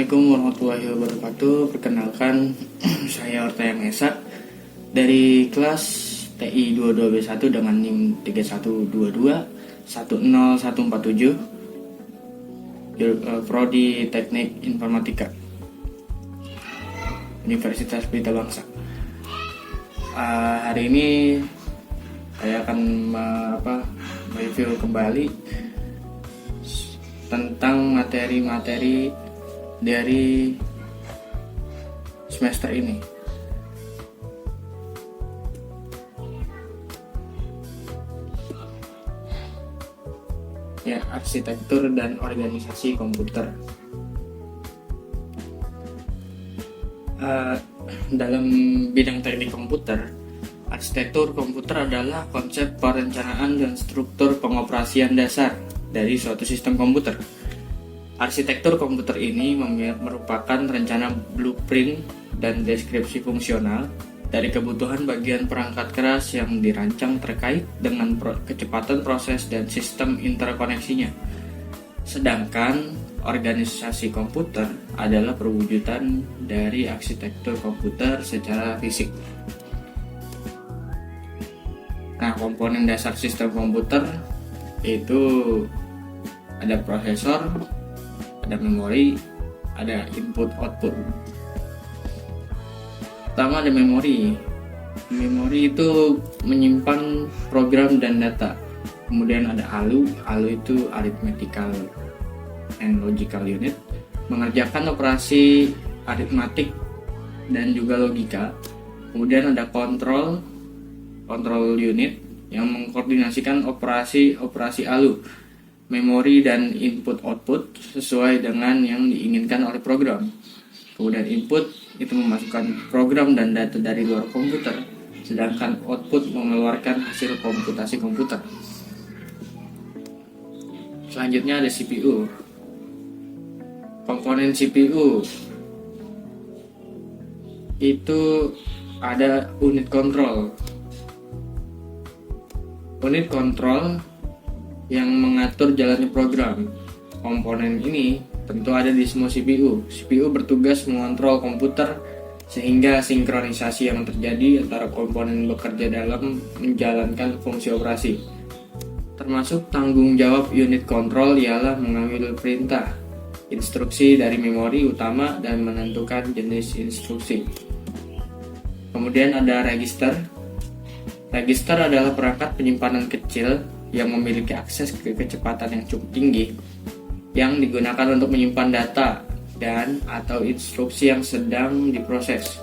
Assalamualaikum warahmatullahi wabarakatuh. Perkenalkan, saya Ortaya Mesa dari kelas TI 22B1 dengan NIM 3122 Prodi Teknik Informatika, Universitas Pelita Bangsa. Hari ini saya akan mereview kembali tentang materi-materi dari semester ini. Ya, arsitektur dan organisasi komputer. Dalam bidang teknik komputer, arsitektur komputer adalah konsep perencanaan dan struktur pengoperasian dasar dari suatu sistem komputer. Arsitektur komputer ini merupakan rencana blueprint dan deskripsi fungsional dari kebutuhan bagian perangkat keras yang dirancang terkait dengan kecepatan proses dan sistem interkoneksinya. Sedangkan organisasi komputer adalah perwujudan dari arsitektur komputer secara fisik. Nah, komponen dasar sistem komputer itu ada prosesor, ada memori, ada input output. Pertama ada memori. Memori itu menyimpan program dan data. Kemudian ada ALU. ALU itu arithmetical and logical unit, mengerjakan operasi aritmatik dan juga logika. Kemudian ada control unit yang mengkoordinasikan operasi ALU, memori dan input output sesuai dengan yang diinginkan oleh program. Kemudian input itu memasukkan program dan data dari luar komputer, sedangkan output mengeluarkan hasil komputasi komputer. Selanjutnya ada CPU. Komponen CPU itu ada unit kontrol. Unit kontrol yang mengatur jalannya program. Komponen ini tentu ada di semua CPU. CPU bertugas mengontrol komputer sehingga sinkronisasi yang terjadi antara komponen bekerja dalam menjalankan fungsi operasi. Termasuk tanggung jawab unit kontrol ialah mengambil perintah, instruksi dari memori utama dan menentukan jenis instruksi. Kemudian ada register. Register adalah perangkat penyimpanan kecil yang memiliki akses ke kecepatan yang cukup tinggi, yang digunakan untuk menyimpan data dan atau instruksi yang sedang diproses.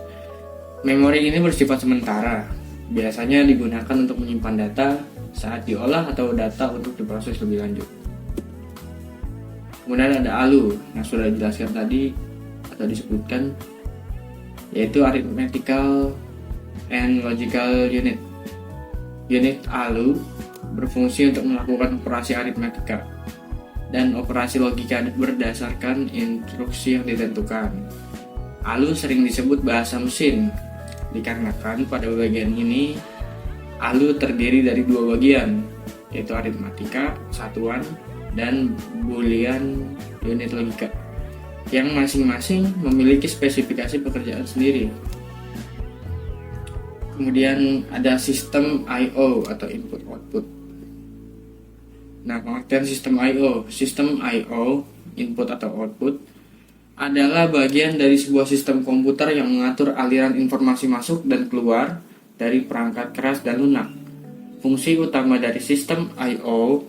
Memori ini bersifat sementara, biasanya digunakan untuk menyimpan data saat diolah atau data untuk diproses lebih lanjut. Kemudian ada ALU yang sudah dijelaskan tadi atau disebutkan, yaitu arithmetical and logical unit. Unit ALU berfungsi untuk melakukan operasi aritmatika dan operasi logika berdasarkan instruksi yang ditentukan. ALU sering disebut bahasa mesin dikarenakan pada bagian ini ALU terdiri dari dua bagian, yaitu aritmatika satuan dan boolean unit logika, yang masing-masing memiliki spesifikasi pekerjaan sendiri. Kemudian ada sistem I/O atau input output. Nah, pengertian sistem I/O. Sistem I/O, input atau output, adalah bagian dari sebuah sistem komputer yang mengatur aliran informasi masuk dan keluar dari perangkat keras dan lunak. Fungsi utama dari sistem I/O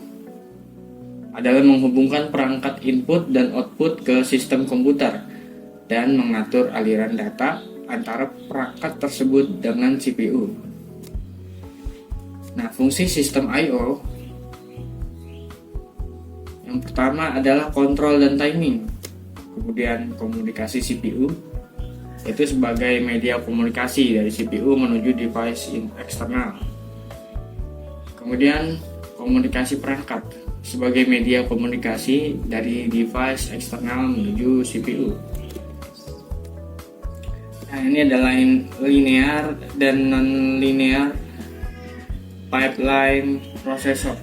adalah menghubungkan perangkat input dan output ke sistem komputer dan mengatur aliran data antara perangkat tersebut dengan CPU. Nah, fungsi sistem I/O yang pertama adalah kontrol dan timing. Kemudian komunikasi CPU, itu sebagai media komunikasi dari CPU menuju device eksternal. Kemudian komunikasi perangkat sebagai media komunikasi dari device eksternal menuju CPU. Nah, ini adalah linear dan non-linear pipeline processor.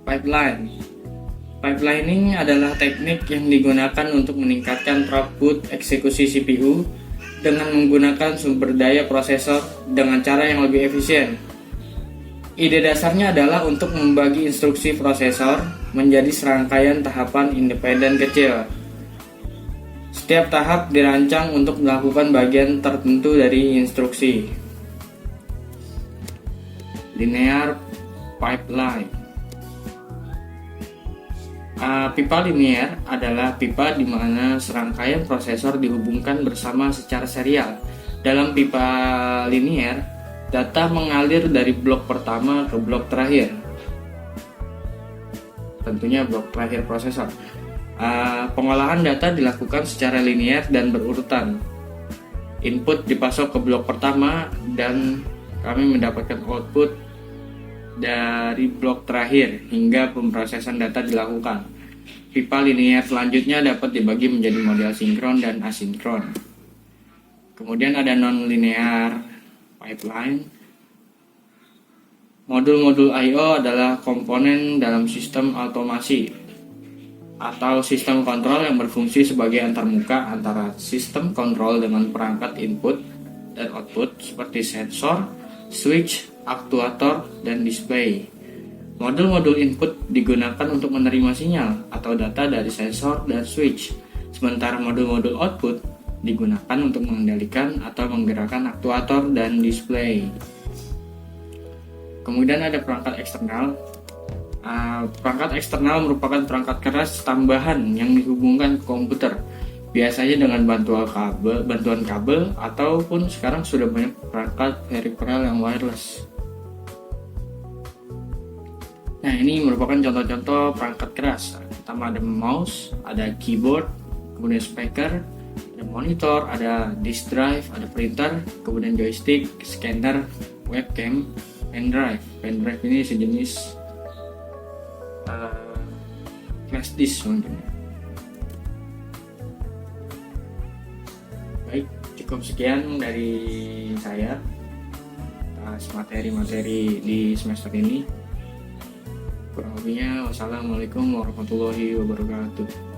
Pipeline Pipelining adalah teknik yang digunakan untuk meningkatkan throughput eksekusi CPU dengan menggunakan sumber daya prosesor dengan cara yang lebih efisien. Ide dasarnya adalah untuk membagi instruksi prosesor menjadi serangkaian tahapan independen kecil. Setiap tahap dirancang untuk melakukan bagian tertentu dari instruksi. Linear pipeline. Pipa linear adalah pipa di mana serangkaian prosesor dihubungkan bersama secara serial. Dalam pipa linear, data mengalir dari blok pertama ke blok terakhir. Tentunya blok terakhir prosesor. Pengolahan data dilakukan secara linear dan berurutan. Input dipasok ke blok pertama dan kami mendapatkan output dari blok terakhir hingga pemrosesan data dilakukan. Pipa linear selanjutnya dapat dibagi menjadi model sinkron dan asinkron. Kemudian ada non-linear pipeline. Modul-modul I/O adalah komponen dalam sistem otomasi atau sistem kontrol yang berfungsi sebagai antarmuka antara sistem kontrol dengan perangkat input dan output seperti sensor, switch, aktuator, dan display. Modul-modul input digunakan untuk menerima sinyal atau data dari sensor dan switch, sementara modul-modul output digunakan untuk mengendalikan atau menggerakkan aktuator dan display. Kemudian ada perangkat eksternal. Perangkat eksternal merupakan perangkat keras tambahan yang dihubungkan ke komputer, biasanya dengan bantuan kabel ataupun sekarang sudah banyak perangkat peripheral yang wireless. Nah, ini merupakan contoh-contoh perangkat keras. Pertama ada mouse, ada keyboard, kemudian speaker, ada monitor, ada disk drive, ada printer, kemudian joystick, scanner, webcam, pendrive. Pendrive ini sejenis flash disk mungkin. Baik, cukup sekian dari saya atas materi-materi di semester ini. Kurang lebihnya wassalamualaikum warahmatullahi wabarakatuh.